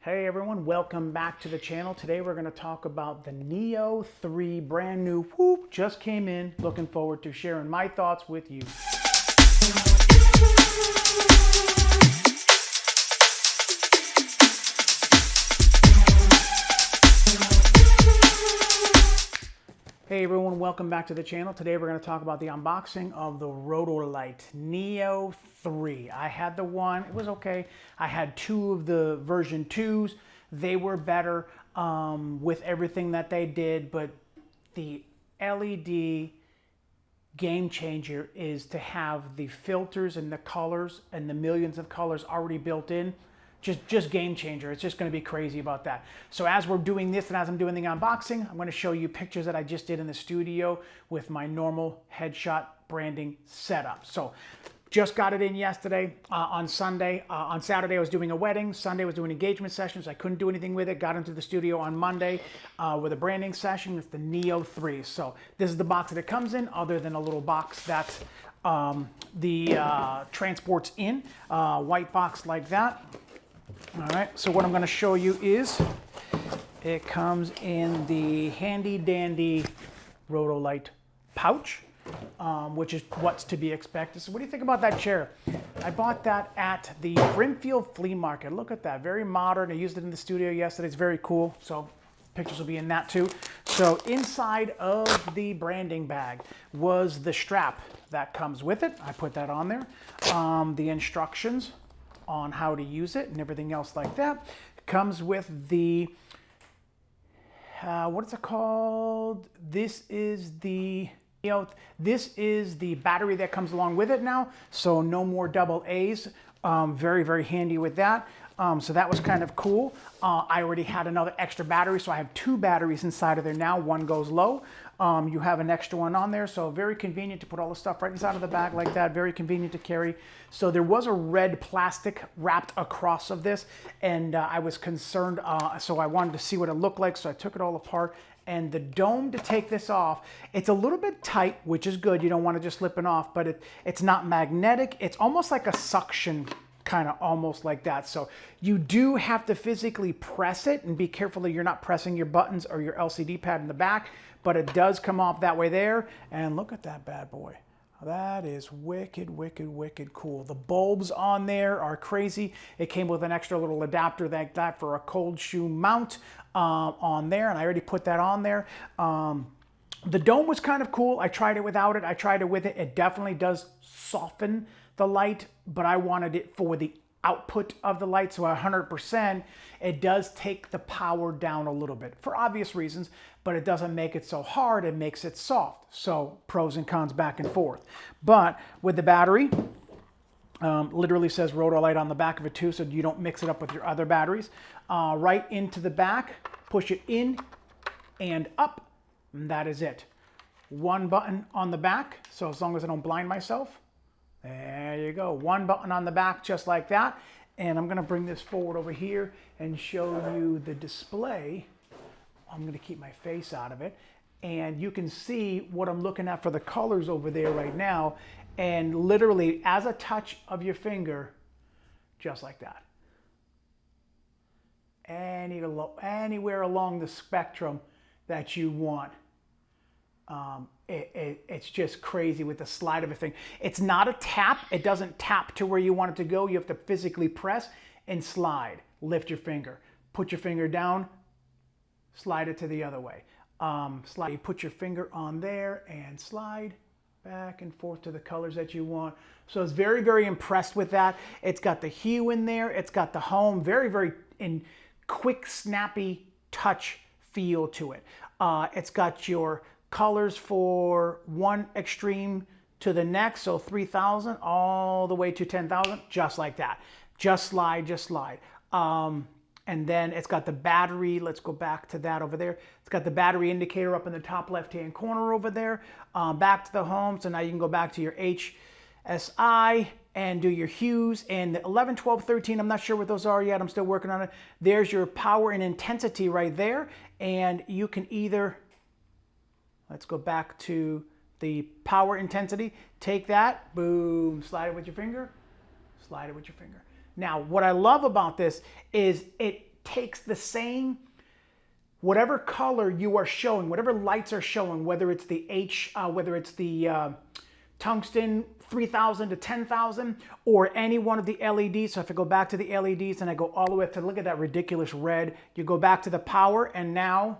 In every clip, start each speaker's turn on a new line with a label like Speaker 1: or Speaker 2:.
Speaker 1: Hey everyone, welcome back to the channel. Today we're going to talk about the Neo 3, brand new, just came in. Looking forward to sharing my thoughts with you. Hey everyone, welcome back to the channel. Today we're going to talk about the unboxing of the ROTOLIGHT NEO 3. I had the one, it was okay. I had two of the version 2s. They were better with everything that they did, but the LED game changer is to have the filters and the colors and the millions of colors already built in. Just game changer. It's just going to be crazy about that. So as we're doing this and as I'm doing the unboxing, I'm going to show you pictures that I just did in the studio with my normal headshot branding setup. So just got it in yesterday on Sunday. On Saturday I was doing a wedding. Sunday I was doing engagement sessions. I couldn't do anything with it. Got into the studio on Monday with a branding session. It's the Neo 3. So this is the box that it comes in, other than a little box that the transports in. White box like that. All right, so what I'm going to show you is it comes in the handy dandy ROTOLIGHT pouch, which is what's to be expected. So what do you think about that chair? I bought that at the Brimfield Flea Market. Look at that, very modern. I used it in the studio yesterday. It's very cool. So pictures will be in that too. So inside of the branding bag was the strap that comes with it. I put that on there. The instructions on how to use it and everything else like that. It comes with the what is it called? This is the battery that comes along with it now, so no more double A's. Very handy with that. So that was kind of cool. I already had another extra battery, so I have two batteries inside of there now. One goes low. You have an extra one on there, so very convenient to put all the stuff right inside of the bag like that. Very convenient to carry. So there was a red plastic wrapped across of this, and I was concerned, so I wanted to see what it looked like, so I took it all apart. And the dome to take this off, it's a little bit tight, which is good. You don't want to just slip it off, but it's not magnetic. It's almost like a suction, kind of almost like that. So you do have to physically press it, and be careful that you're not pressing your buttons or your LCD pad in the back, but it does come off that way there. And look at that bad boy. That is wicked cool. The bulbs on there are crazy. It came with an extra little adapter like that for a cold shoe mount on there, and I already put that on there. The dome was kind of cool. I tried it without it. I tried it with it. It definitely does soften the light, but I wanted it for the output of the light, so 100%, it does take the power down a little bit for obvious reasons, but it doesn't make it so hard, it makes it soft. So pros and cons back and forth. But with the battery, literally says ROTOLIGHT on the back of it too, so you don't mix it up with your other batteries. Right into the back, push it in and up, and that is it. One button on the back, so as long as I don't blind myself. There you go. One button on the back just like that. And I'm going to bring this forward over here and show you the display. I'm going to keep my face out of it. And you can see what I'm looking at for the colors over there right now. And literally as a touch of your finger, just like that. Anywhere along the spectrum that you want. It's just crazy with the slide of a thing. It's not a tap. It doesn't tap to where you want it to go. You have to physically press and slide. Lift your finger. Put your finger down. Slide it to the other way. You put your finger on there and slide back and forth to the colors that you want. So I was very impressed with that. It's got the hue in there. It's got the home. Very in quick, snappy touch feel to it. It's got your colors for one extreme to the next, so 3,000 all the way to 10,000, just like that. Just slide. And then it's got the battery. Let's go back to that over there. It's got the battery indicator up in the top left-hand corner over there. Back to the home, so now you can go back to your HSI and do your hues. And the 11, 12, 13, I'm not sure what those are yet. I'm still working on it. There's your power and intensity right there. And you can either, let's go back to the power intensity. Take that, boom, slide it with your finger, slide it with your finger. Now, what I love about this is it takes the same, whatever color you are showing, whatever lights are showing, whether it's the tungsten 3000 to 10,000 or any one of the LEDs. So if I go back to the LEDs and I go all the way up to, look at that ridiculous red, you go back to the power and now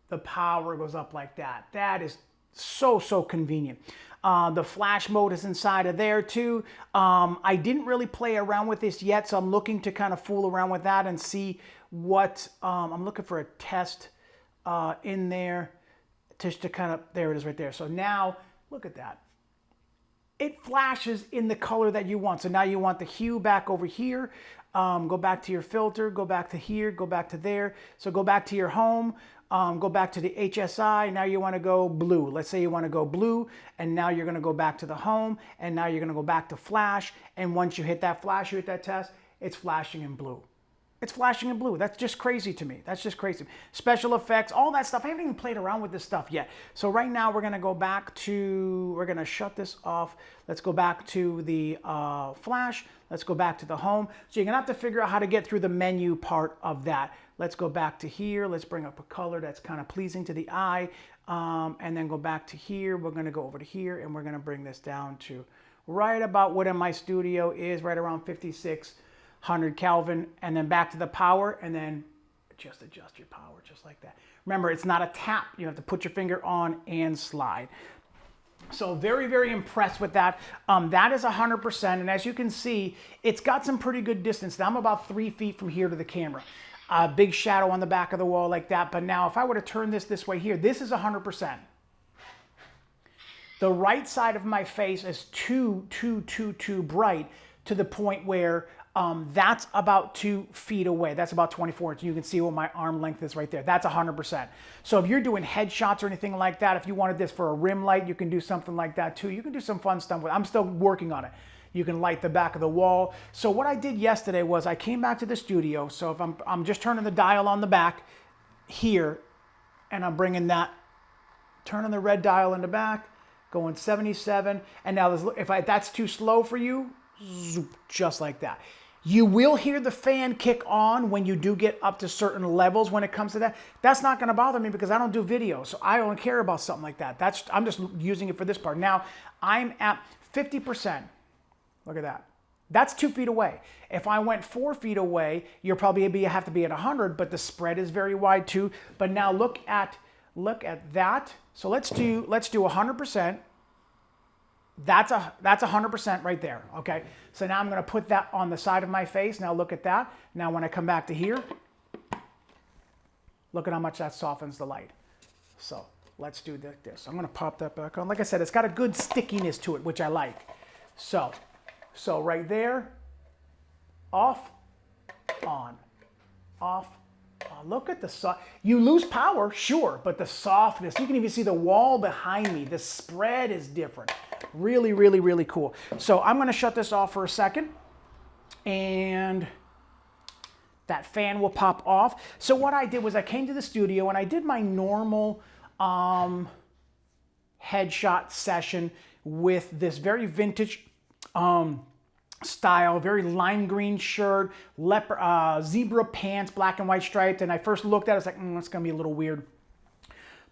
Speaker 1: the power goes up like that. That is so, so convenient. The flash mode is inside of there too. I didn't really play around with this yet, so I'm looking to kind of fool around with that and see what, I'm looking for a test in there just to kind of, there it is right there. So now, look at that. It flashes in the color that you want. So now you want the hue back over here. Go back to your filter, go back to here, go back to there. So go back to your home, go back to the HSI. Now you want to go blue. Let's say you want to go blue, and now you're going to go back to the home, and now you're going to go back to flash. And once you hit that flash, you hit that test, it's flashing in blue. It's flashing in blue. That's just crazy to me. That's just crazy. Special effects, all that stuff. I haven't even played around with this stuff yet. So right now we're going to go back to, we're going to shut this off. Let's go back to the flash. Let's go back to the home. So you're going to have to figure out how to get through the menu part of that. Let's go back to here. Let's bring up a color that's kind of pleasing to the eye. And then go back to here. We're going to go over to here and we're going to bring this down to right about what in my studio is, right around 5600 Kelvin, and then back to the power, and then just adjust your power just like that. Remember, it's not a tap. You have to put your finger on and slide. So very, very impressed with that. That is 100%, and as you can see, it's got some pretty good distance. Now I'm about 3 feet from here to the camera. Big shadow on the back of the wall like that, but now if I were to turn this way here, this is 100%. The right side of my face is too bright to the point where that's about 2 feet away. That's about 24 inches. You can see what my arm length is right there. That's 100%. So if you're doing headshots or anything like that, if you wanted this for a rim light, you can do something like that too. You can do some fun stuff with it. I'm still working on it. You can light the back of the wall. So what I did yesterday was I came back to the studio. So if I'm just turning the dial on the back here, and I'm bringing that, turning the red dial in the back, going 77. And now if that's too slow for you, zoop, just like that. You will hear the fan kick on when you do get up to certain levels when it comes to that. That's not going to bother me because I don't do video, so I don't care about something like that. I'm just using it for this part. Now, I'm at 50%. Look at that. That's 2 feet away. If I went 4 feet away, you'll probably have to be at 100, but the spread is very wide too. But now look at that. So let's do 100%. That's 100% right there, okay? So now I'm going to put that on the side of my face. Now look at that. Now when I come back to here, look at how much that softens the light. So let's do this. I'm going to pop that back on. Like I said, it's got a good stickiness to it, which I like. So right there, off, on, off. Look at the you lose power, sure, but the softness, you can even see the wall behind me. The spread is different. Really, really, really cool. So I'm going to shut this off for a second, and that fan will pop off. So what I did was I came to the studio and I did my normal headshot session with this very vintage style, very lime green shirt, zebra pants, black and white striped. And I first looked at it, I was like, that's going to be a little weird.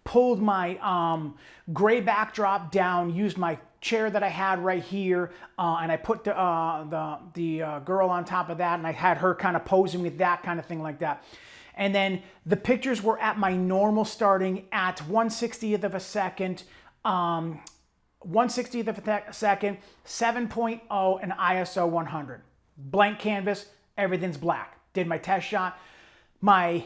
Speaker 1: Pulled my gray backdrop down, used my chair that I had right here, and I put the girl on top of that, and I had her kind of posing with that kind of thing like that. And then the pictures were at my normal starting at 1/60th of a second, 1/60th of a second, 7.0, and ISO 100. Blank canvas, everything's black. Did my test shot. My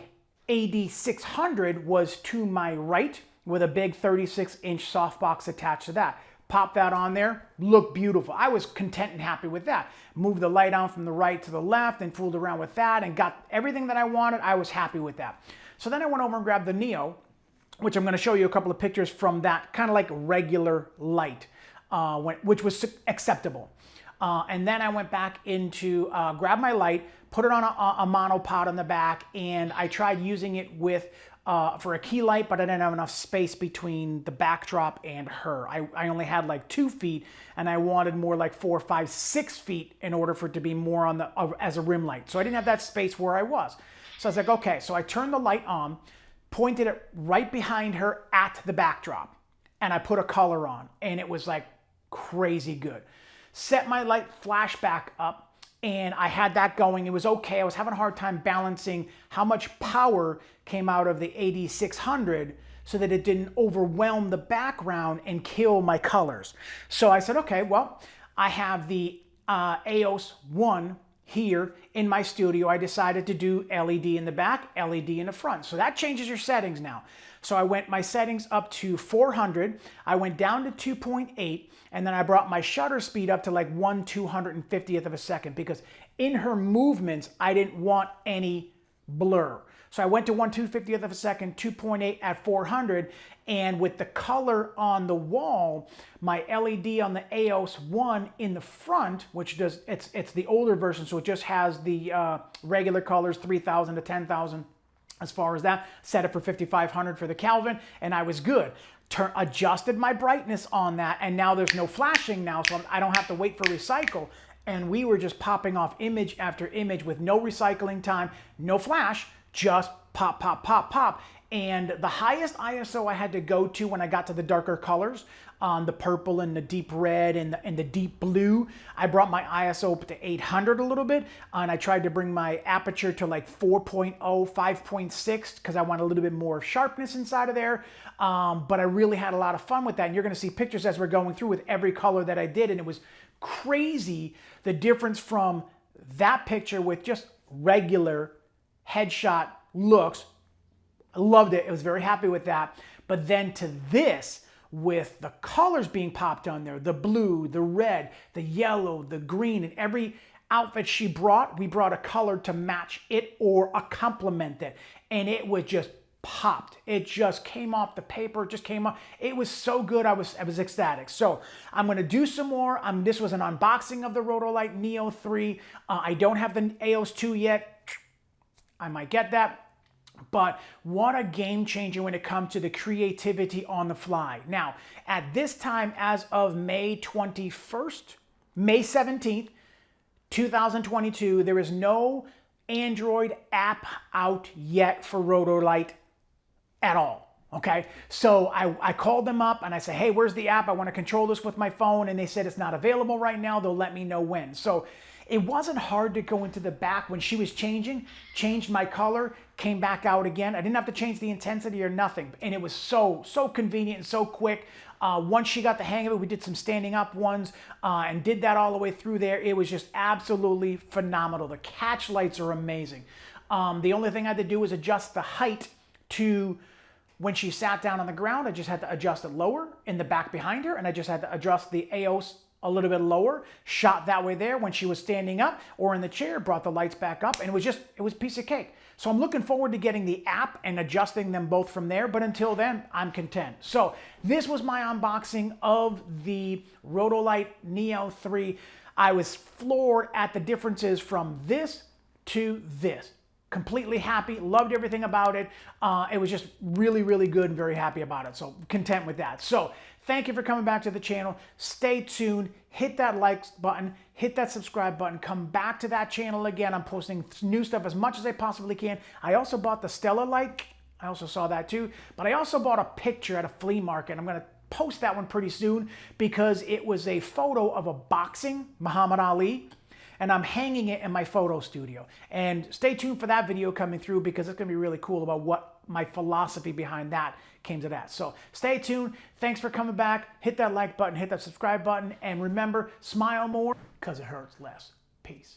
Speaker 1: AD600 was to my right with a big 36-inch softbox attached to that. Pop that on there, looked beautiful. I was content and happy with that. Moved the light on from the right to the left and fooled around with that and got everything that I wanted. I was happy with that. So then I went over and grabbed the Neo, which I'm going to show you a couple of pictures from that kind of like regular light, which was acceptable. And then I went back into, grab my light, put it on a monopod on the back, and I tried using it with for a key light, but I didn't have enough space between the backdrop and her. I only had like 2 feet, and I wanted more like 4, 5, 6 feet in order for it to be more on the as a rim light. So I didn't have that space where I was. So I was like, okay. So I turned the light on, pointed it right behind her at the backdrop, and I put a color on, and it was like crazy good. Set my light flash back up, and I had that going. It was okay. I was having a hard time balancing how much power came out of the AD600 so that it didn't overwhelm the background and kill my colors. So I said, okay, well, I have the EOS 1 here in my studio. I decided to do LED in the back, LED in the front. So that changes your settings now. So I went my settings up to 400. I went down to 2.8, and then I brought my shutter speed up to like 1/250th of a second, because in her movements, I didn't want any blur. So I went to 1/250th of a second, 2.8 at 400, and with the color on the wall, my LED on the EOS 1 in the front, which does, it's the older version, so it just has the regular colors, 3000 to 10,000. As far as that, set it for 5500 for the Kelvin, and I was good. Adjusted my brightness on that, and now there's no flashing now, so I don't have to wait for recycle. And we were just popping off image after image with no recycling time, no flash, just pop, pop, pop, pop. And the highest ISO I had to go to when I got to the darker colors, the purple and the deep red and the deep blue, I brought my ISO up to 800 a little bit, and I tried to bring my aperture to like 4.0, 5.6, because I want a little bit more sharpness inside of there. But I really had a lot of fun with that, and you're going to see pictures as we're going through with every color that I did, and it was crazy the difference from that picture with just regular headshot looks. I loved it. I was very happy with that. But then to this, with the colors being popped on there, the blue, the red, the yellow, the green, and every outfit she brought, we brought a color to match it or a complement it. And it was just popped. It just came off the paper, it just came off. It was so good, I was ecstatic. So I'm going to do some more. This was an unboxing of the ROTOLIGHT NEO 3. I don't have the EOS 2 yet. I might get that. But what a game changer when it comes to the creativity on the fly. Now, at this time, as of May 17th, 2022, there is no Android app out yet for ROTOLIGHT at all. Okay, so I called them up and I said, hey, where's the app? I want to control this with my phone. And they said it's not available right now. They'll let me know when. So it wasn't hard to go into the back when she was changed my color, came back out again. I didn't have to change the intensity or nothing. And it was so convenient and so quick. Once she got the hang of it, we did some standing up ones and did that all the way through there. It was just absolutely phenomenal. The catch lights are amazing. The only thing I had to do was adjust the height to when she sat down on the ground. I just had to adjust it lower in the back behind her, and I just had to adjust the EOS a little bit lower, shot that way there. When she was standing up or in the chair, brought the lights back up, and it was a piece of cake. So I'm looking forward to getting the app and adjusting them both from there, but until then, I'm content. So this was my unboxing of the ROTOLIGHT NEO 3. I was floored at the differences from this to this. Completely happy, loved everything about it. It was just really good and very happy about it. So content with that. So thank you for coming back to the channel. Stay tuned, hit that like button, hit that subscribe button, come back to that channel again. I'm posting new stuff as much as I possibly can. I also bought the Stella light. I also saw that too, but I also bought a picture at a flea market. I'm gonna post that one pretty soon because it was a photo of a boxing Muhammad Ali, and I'm hanging it in my photo studio. And stay tuned for that video coming through because it's gonna be really cool about what my philosophy behind that came to that. So stay tuned. Thanks for coming back. Hit that like button, hit that subscribe button, and remember, smile more because it hurts less. Peace.